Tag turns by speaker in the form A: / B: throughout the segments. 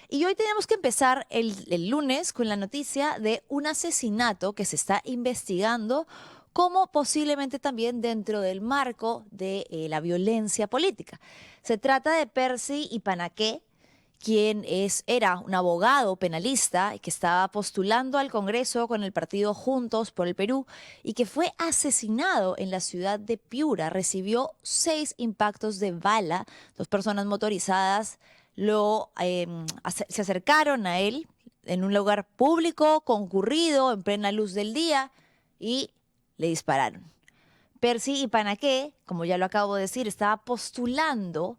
A: Y hoy tenemos que empezar el lunes con la noticia de un asesinato que se está investigando como posiblemente también dentro del marco de la violencia política. Se trata de Percy Ipanaqué, quien era un abogado penalista que estaba postulando al Congreso con el partido Juntos por el Perú y que fue asesinado en la ciudad de Piura. Recibió 6 impactos de bala. 2 personas motorizadas se acercaron a él en un lugar público, concurrido, en plena luz del día, y le dispararon. Percy Ipanaqué, como ya lo acabo de decir, estaba postulando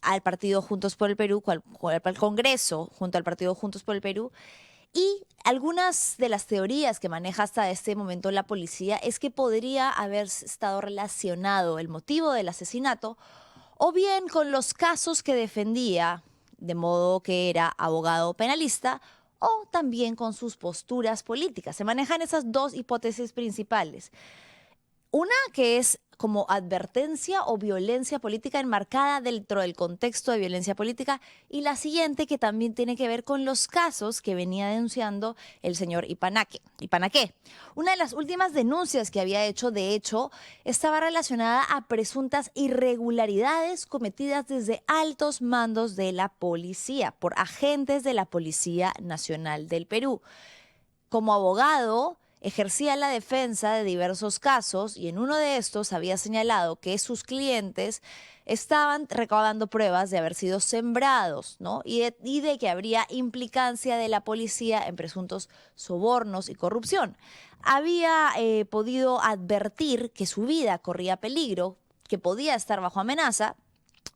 A: al partido Juntos por el Perú, al Congreso, junto al partido Juntos por el Perú. Y algunas de las teorías que maneja hasta este momento la policía es que podría haber estado relacionado el motivo del asesinato o bien con los casos que defendía, de modo que era abogado penalista, o también con sus posturas políticas. Se manejan esas dos hipótesis principales. Una que es como advertencia o violencia política enmarcada dentro del contexto de violencia política, y la siguiente que también tiene que ver con los casos que venía denunciando el señor Ipanaqué. Una de las últimas denuncias que había hecho, de hecho, estaba relacionada a presuntas irregularidades cometidas desde altos mandos de la policía, por agentes de la Policía Nacional del Perú. Como abogado, ejercía la defensa de diversos casos y en uno de estos había señalado que sus clientes estaban recaudando pruebas de haber sido sembrados, ¿no? Y de que habría implicancia de la policía en presuntos sobornos y corrupción. Había podido advertir que su vida corría peligro, que podía estar bajo amenaza,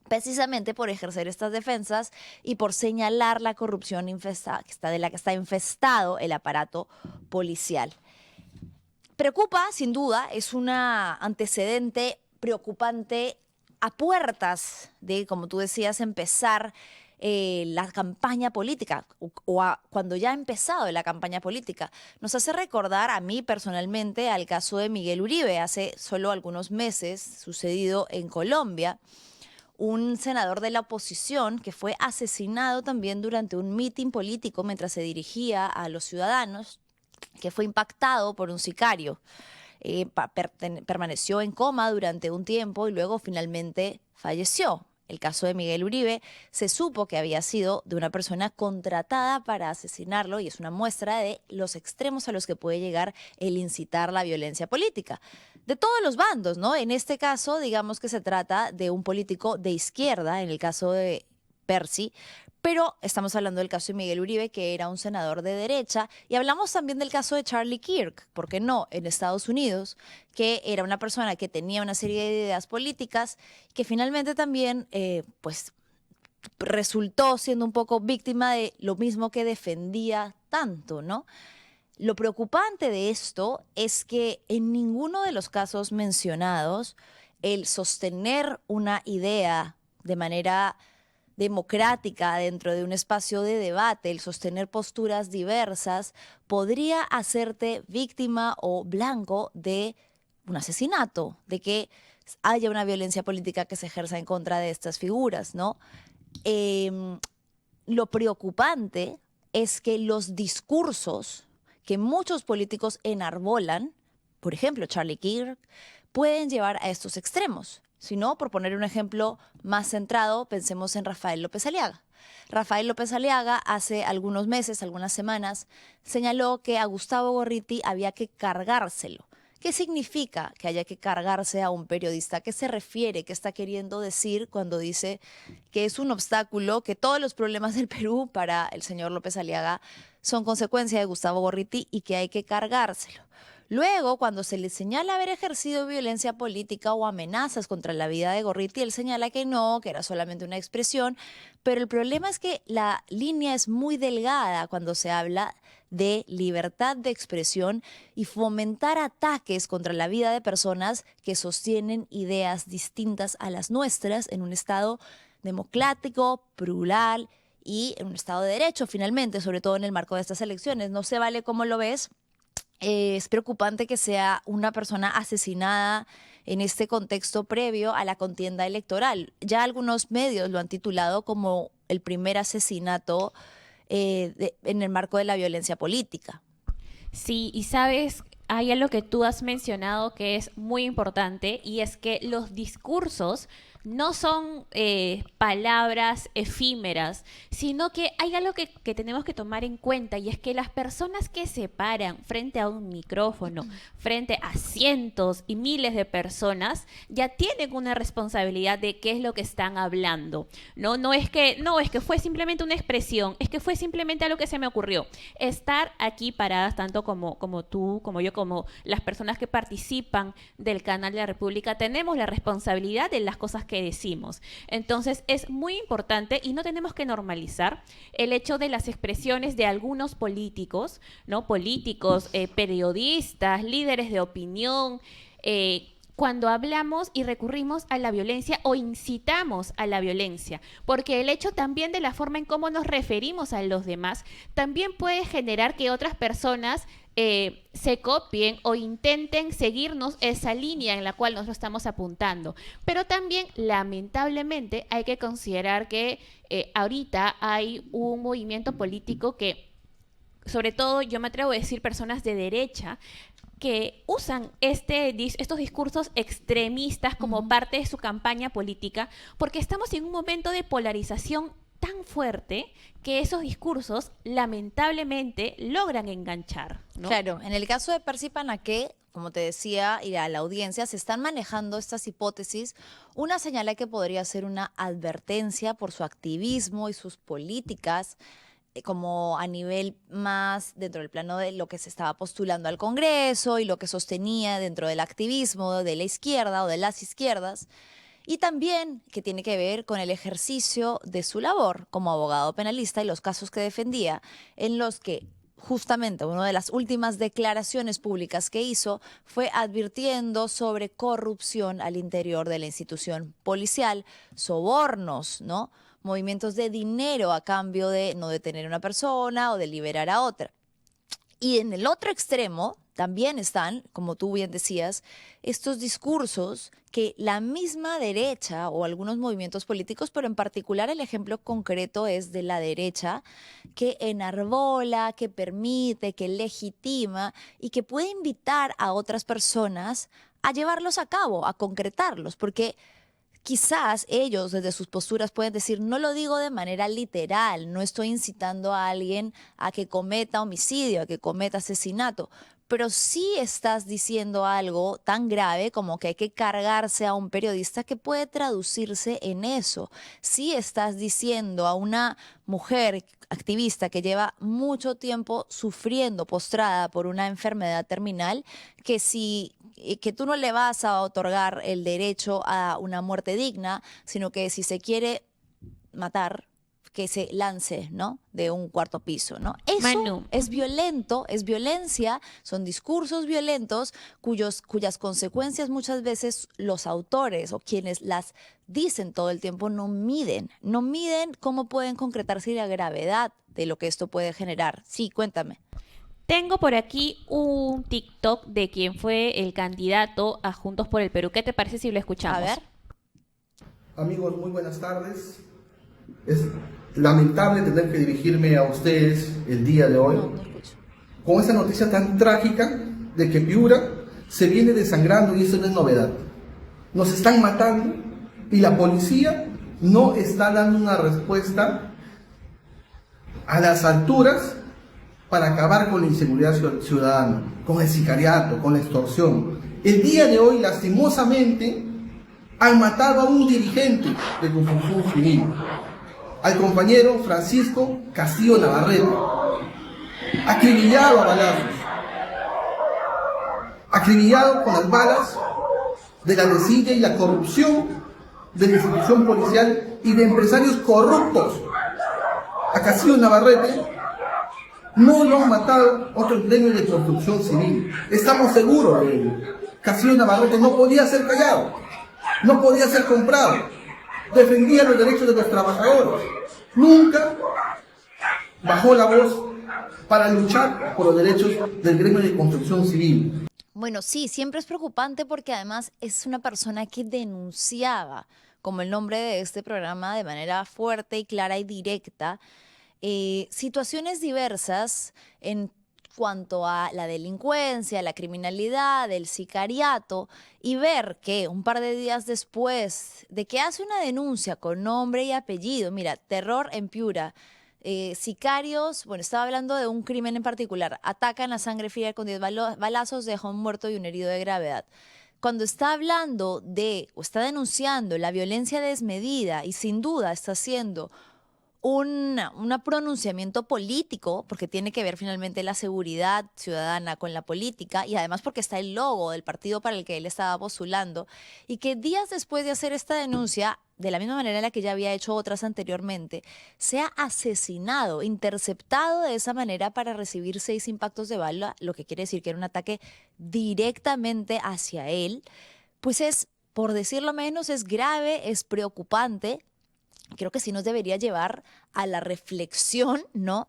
A: precisamente por ejercer estas defensas y por señalar la corrupción de la que está infestado el aparato policial. Preocupa, sin duda, es un antecedente preocupante a puertas de, como tú decías, empezar la campaña política cuando ya ha empezado la campaña política. Nos hace recordar a mí personalmente al caso de Miguel Uribe, hace solo algunos meses, sucedido en Colombia. Un senador de la oposición que fue asesinado también durante un mitin político mientras se dirigía a los ciudadanos, que fue impactado por un sicario. Permaneció en coma durante un tiempo y luego finalmente falleció. El caso de Miguel Uribe se supo que había sido de una persona contratada para asesinarlo y es una muestra de los extremos a los que puede llegar el incitar la violencia política. De todos los bandos, ¿no? En este caso, digamos que se trata de un político de izquierda, en el caso de Percy, pero estamos hablando del caso de Miguel Uribe, que era un senador de derecha, y hablamos también del caso de Charlie Kirk, ¿por qué no?, en Estados Unidos, que era una persona que tenía una serie de ideas políticas, que finalmente también, pues, resultó siendo un poco víctima de lo mismo que defendía tanto, ¿no? Lo preocupante de esto es que en ninguno de los casos mencionados, el sostener una idea de manera democrática dentro de un espacio de debate, el sostener posturas diversas, podría hacerte víctima o blanco de un asesinato, de que haya una violencia política que se ejerza en contra de estas figuras, ¿no? Em, lo preocupante es que los discursos que muchos políticos enarbolan, por ejemplo, Charlie Kirk, pueden llevar a estos extremos. Si no, por poner un ejemplo más centrado, pensemos en Rafael López Aliaga. Rafael López Aliaga hace algunos meses, algunas semanas, señaló que a Gustavo Gorriti había que cargárselo. ¿Qué significa que haya que cargarse a un periodista? ¿A qué se refiere? ¿Qué está queriendo decir cuando dice que es un obstáculo, que todos los problemas del Perú para el señor López Aliaga son consecuencia de Gustavo Gorriti y que hay que cargárselo? Luego, cuando se le señala haber ejercido violencia política o amenazas contra la vida de Gorriti, él señala que no, que era solamente una expresión, pero el problema es que la línea es muy delgada cuando se habla de libertad de expresión y fomentar ataques contra la vida de personas que sostienen ideas distintas a las nuestras en un Estado democrático, plural y en un Estado de derecho, finalmente, sobre todo en el marco de estas elecciones. No se vale cómo lo ves. Es preocupante que sea una persona asesinada en este contexto previo a la contienda electoral. Ya algunos medios lo han titulado como el primer asesinato en el marco de la violencia política.
B: Sí, y sabes, hay algo que tú has mencionado que es muy importante y es que los discursos no son palabras efímeras, sino que hay algo que tenemos que tomar en cuenta y es que las personas que se paran frente a un micrófono, frente a cientos y miles de personas, ya tienen una responsabilidad de qué es lo que están hablando. No es que fue simplemente una expresión, es que fue simplemente algo que se me ocurrió. Estar aquí paradas, tanto como tú, como yo, como las personas que participan del canal de la República, tenemos la responsabilidad de las cosas que decimos. Entonces es muy importante y no tenemos que normalizar el hecho de las expresiones de algunos políticos, ¿no? Políticos, periodistas, líderes de opinión, cuando hablamos y recurrimos a la violencia o incitamos a la violencia, porque el hecho también de la forma en cómo nos referimos a los demás también puede generar que otras personas se copien o intenten seguirnos esa línea en la cual nosotros estamos apuntando. Pero también, lamentablemente, hay que considerar que ahorita hay un movimiento político que, sobre todo, yo me atrevo a decir personas de derecha, que usan estos discursos extremistas como parte de su campaña política, porque estamos en un momento de polarización tan fuerte que esos discursos lamentablemente logran enganchar, ¿no?
A: Claro, en el caso de Percy Panaque, como te decía, y a la audiencia, se están manejando estas hipótesis. Una señala que podría ser una advertencia por su activismo y sus políticas, como a nivel más dentro del plano de lo que se estaba postulando al Congreso y lo que sostenía dentro del activismo de la izquierda o de las izquierdas. Y también que tiene que ver con el ejercicio de su labor como abogado penalista y los casos que defendía, en los que justamente una de las últimas declaraciones públicas que hizo fue advirtiendo sobre corrupción al interior de la institución policial, sobornos, ¿no? Movimientos de dinero a cambio de no detener a una persona o de liberar a otra. Y en el otro extremo también están, como tú bien decías, estos discursos que la misma derecha o algunos movimientos políticos, pero en particular el ejemplo concreto es de la derecha, que enarbola, que permite, que legitima y que puede invitar a otras personas a llevarlos a cabo, a concretarlos, porque quizás ellos desde sus posturas pueden decir, no lo digo de manera literal, no estoy incitando a alguien a que cometa homicidio, a que cometa asesinato, pero sí estás diciendo algo tan grave como que hay que cargarse a un periodista que puede traducirse en eso. Sí estás diciendo a una mujer activista que lleva mucho tiempo sufriendo postrada por una enfermedad terminal, que tú no le vas a otorgar el derecho a una muerte digna, sino que si se quiere matar, que se lance, ¿no? De un cuarto piso, ¿no? Eso
B: Manu,
A: es violento, es violencia, son discursos violentos cuyas consecuencias muchas veces los autores o quienes las dicen todo el tiempo no miden cómo pueden concretarse y la gravedad de lo que esto puede generar. Sí, cuéntame.
B: tengo por aquí un TikTok de quien fue el candidato a Juntos por el Perú. ¿Qué te parece si lo escuchamos?
A: A ver.
C: Amigos, muy buenas tardes. Es lamentable tener que dirigirme a ustedes el día de hoy
A: No escucho.
C: con esta noticia tan trágica de que Piura se viene desangrando y eso no es novedad. Nos están matando y la policía no está dando una respuesta a las alturas para acabar con la inseguridad ciudadana, con el sicariato, con la extorsión. El día de hoy, lastimosamente, han matado a un dirigente de Confusión Civil, al compañero Francisco Castillo Navarrete, acribillado a balazos, acribillado con las balas de la desidia y la corrupción de la institución policial y de empresarios corruptos. A Castillo Navarrete no lo han matado otros gremios de construcción civil. Estamos seguros de ello. Castillo Navarrete no podía ser callado, no podía ser comprado. Defendía los derechos de los trabajadores. Nunca bajó la voz para luchar por los derechos del gremio de construcción civil.
A: Bueno, sí, siempre es preocupante porque además es una persona que denunciaba como el nombre de este programa, de manera fuerte y clara y directa, situaciones diversas en cuanto a la delincuencia, la criminalidad, el sicariato, y ver que un par de días después de que hace una denuncia con nombre y apellido, mira, terror en Piura, sicarios, bueno, estaba hablando de un crimen en particular, atacan a sangre fría con 10 balazos, deja un muerto y un herido de gravedad. Cuando está hablando de, o está denunciando la violencia desmedida y sin duda está haciendo un pronunciamiento político, porque tiene que ver finalmente la seguridad ciudadana con la política y además porque está el logo del partido para el que él estaba postulando, y que días después de hacer esta denuncia, de la misma manera en la que ya había hecho otras anteriormente, sea asesinado, interceptado de esa manera para recibir 6 impactos de bala, lo que quiere decir que era un ataque directamente hacia él, pues es, por decirlo menos, es grave, es preocupante. Creo que sí nos debería llevar a la reflexión, ¿no?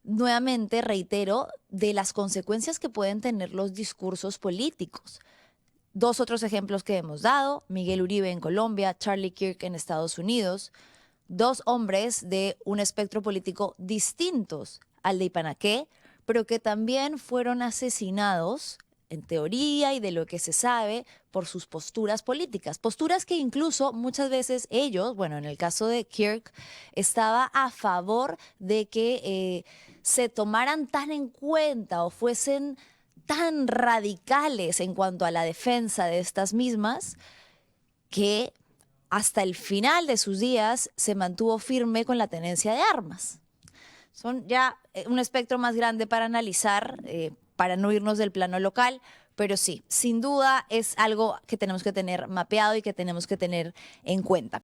A: Nuevamente, reitero, de las consecuencias que pueden tener los discursos políticos. 2 otros ejemplos que hemos dado: Miguel Uribe en Colombia, Charlie Kirk en Estados Unidos, 2 hombres de un espectro político distintos al de Ipanaqué, pero que también fueron asesinados, en teoría y de lo que se sabe, por sus posturas políticas. Posturas que incluso muchas veces ellos, bueno, en el caso de Kirk, estaba a favor de que se tomaran tan en cuenta o fuesen tan radicales en cuanto a la defensa de estas mismas, que hasta el final de sus días se mantuvo firme con la tenencia de armas. Son ya un espectro más grande para analizar, para no irnos del plano local, pero sí, sin duda es algo que tenemos que tener mapeado y que tenemos que tener en cuenta.